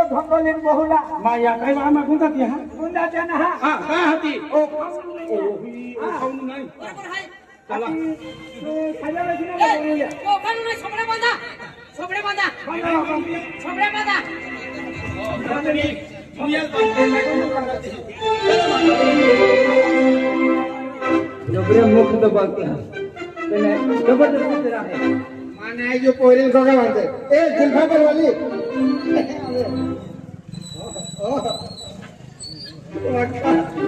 भंगोलीन बहुला माया काय मामा गुंता ती हा गुंडाच्या ना हा काय होती ओ खाऊन नाही चला खायला बसले ना बोलूया ओ कानून नाही सोबडे बांधा सोबडे बांधा सोबडे बांधा डबरे मुख दबाते हैं जबरदस्ती तेरा है माने जो पोरीन सोगा मानते ए जुल्फा पर वाली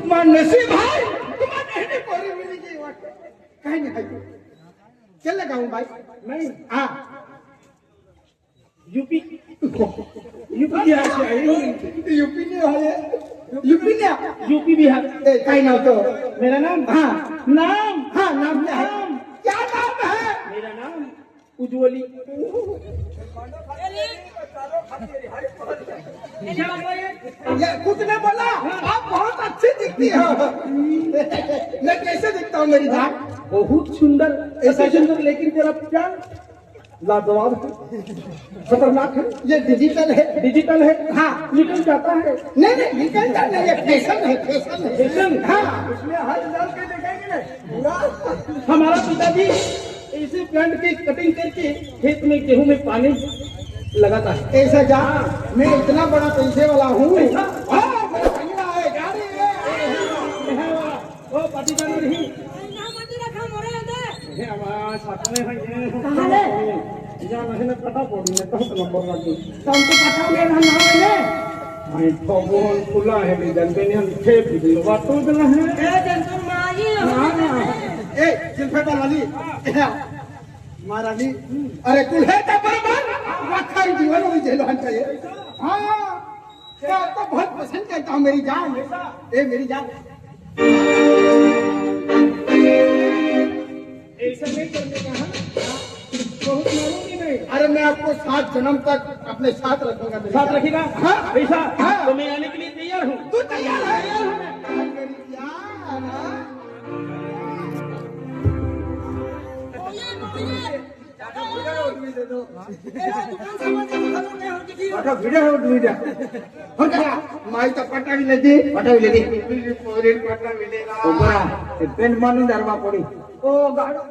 मान नसीब है तुम्हारे ने पोरी मिली की काय नाही काय चल लगाऊं भाई नहीं हां यूपी यूपी यूपी ने है यूपी बिहार ए काय नाव तो मेरा नाम हां नाम क्या है क्या नाम है मेरा नाम उज्ज्वली ये कुछ नहीं बोला आप बहुत अच्छी दिखती हो मैं कैसे दिखता हूँ मेरी जान बहुत सुंदर ऐसा सुंदर लेकिन तेरा प्यार लाजवाब है खतरनाक है ये डिजिटल है हाँ निकल जाता है नहीं निकल जाता नहीं फैशन है फैशन हाँ इसमें हाथ डाल के देखेंगे ना हमारा पिताजी ऐसे प्लांट की कटिंग करके खेत में गेहूं में पानी लगाता है ऐसा जा मैं इतना बड़ा पैसे वाला हूँ ओ पार्टी जाना नहीं पता पड़ी नंबर वाली खुला है जनते ने थे बातों गला है वाली महारानी अरे कुल है बराबर जीवन में झेलवान चाहिए हाँ तो बहुत पसंद करता हूँ मेरी जान मेरी जान ऐसा नहीं करने का बहुत मालूम नहीं अरे मैं आपको 7 जन्म तक अपने साथ रखूंगा साथ रखेगा हाँ ऐसा तो मैं आने के लिए तैयार हूँ तू तैयार है मेरी जान माई तो पटावी लेती पेंट मानून धरवा पड़ी ओ गाड़ो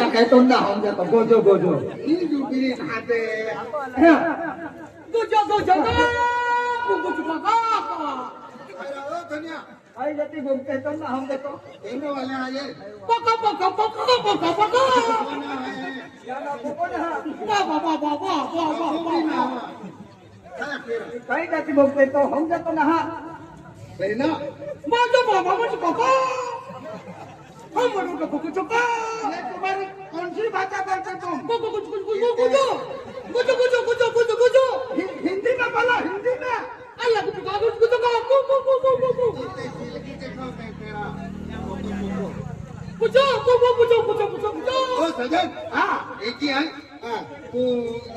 कहतो ना हम जातो गोजो गोजो आई जाती घूमते तो ना हम देखो देखने वाले आए पका पका पका पका पका याना कौन है वाह वाह वाह वाह कहीं जाती घूमते तो हम देखो ना सही ना माजो बाबा मुझे पका हम मनु का कुछ चुका ये तुम्हारी कौन सी भाषा बोलते तुम कुछ हिंदी में बोलो हिंदी में अल्लाह कुछ ओ सजन हाँ एक ही है हाँ तो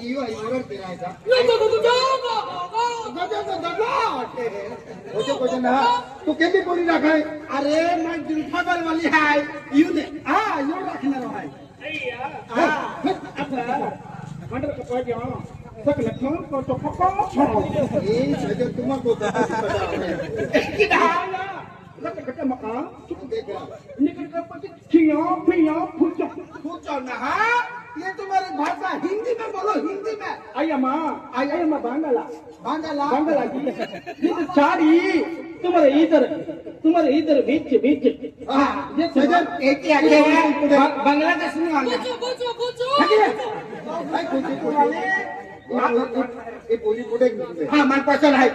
यो इवर तेरा है कुछ ना तू कैसे बोली रखा है अरे मैं जुल्फागर वाली है यू दे हाँ यू रखना रहा है हाँ मंडल का पार्टी हाँ सब लखनऊ को तो पका ये सजन तुमको पता है किधर लग कटे मकान चुप देख निकल कर पति खिया फुचो ना ये तुम्हारी भाषा हिंदी में बोलो हिंदी में आया माँ बांग्ला की ये चारी तुम्हारे इधर बीच हाँ ये सजन एक ही आगे बांग्लादेश में आ गया ये पोली कुठे हाँ मन पसंद है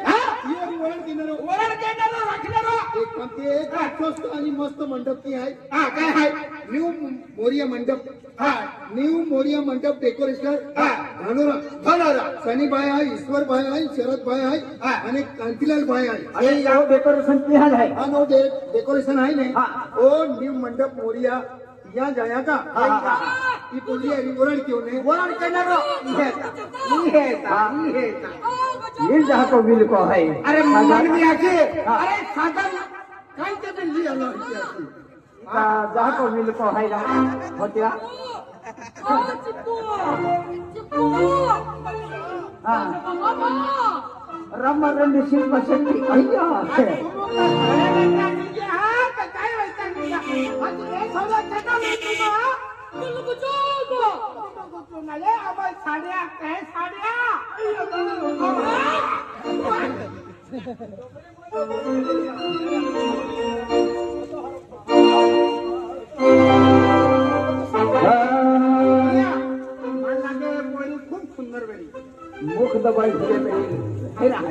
हाँ वरण देणारा राखणारा एक म्हणते एक स्वस्त आणि मस्त मंडप ती आहे हाँ काय आहे न्यू मोरिया मंडप हाँ न्यू मोरिया मंडप डेकोरेशन हाँ धनोरा सनी भाई आहे ईश्वर भाई आहे शरद भाई आहे आणि कांतीलाल भाई आहे अरे याव डेकोरेशन की हाल है हाँ नो डेकोरेशन आहे नहीं ओ न्यू मंडप मोरिया यहाँ जाया का ये बोलिए वरण क्यों नहीं वरण कहना ये जहाँ को बिल को है अरे मन में आके अरे साधन कहीं के लिए जहाँ को बिल को है होतिया हा रमारंडी शिल्पशक्ती अय्या काय आम्हाला साड्या काय साड्या खूप सुंदर वेळी मुख दबाई हे ना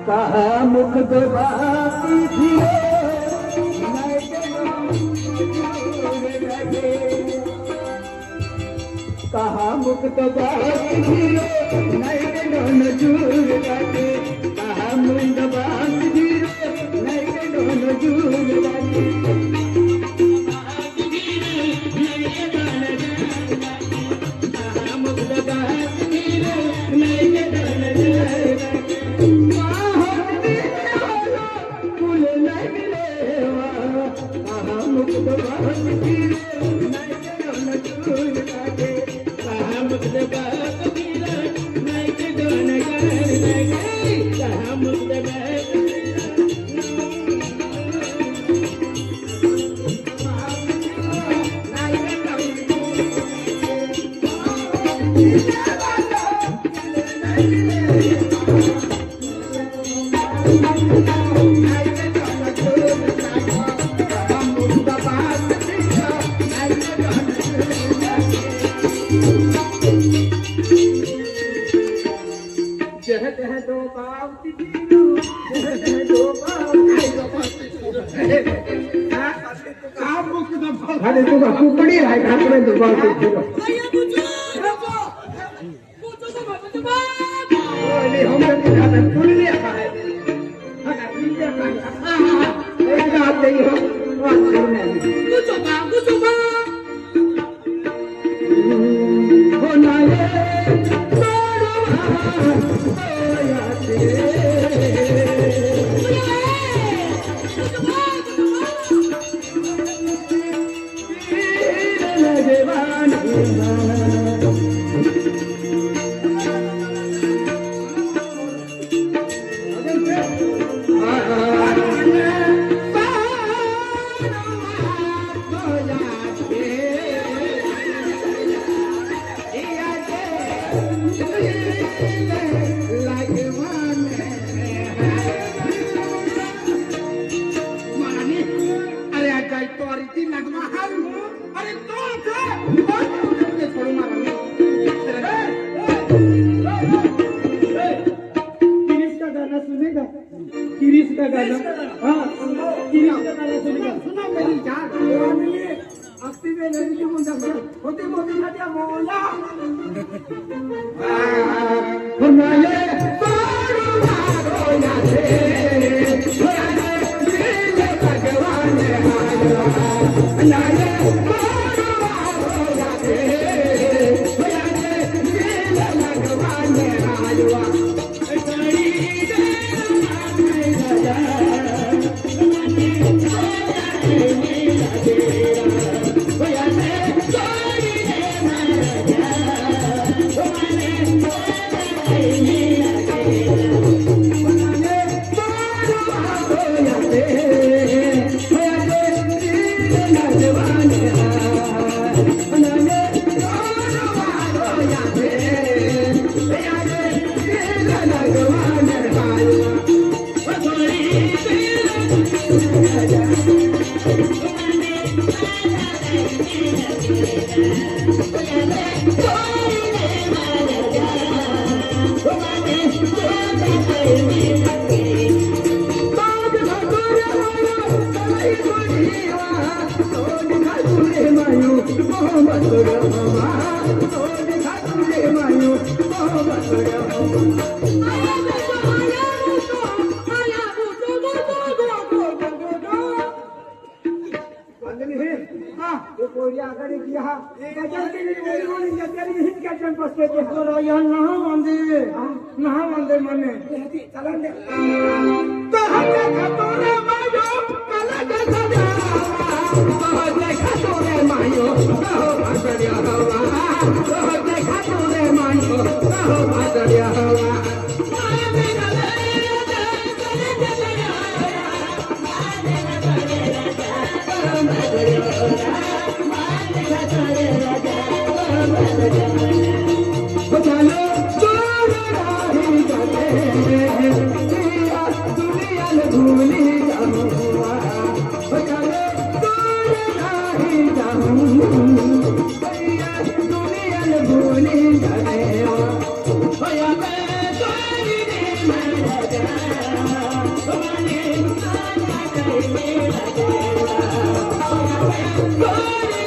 कहा मुख दबाती थी कहा मुख दबाती थी नहीं जूर लगे कहा मुख दबाती थी नहीं जूर लगे अरे तू कुकड़ी है ठाकुर दुबार से नहीं हम लोग खाते फूल लिया है एक बात नहीं हो बात सुनने हो ना गोरी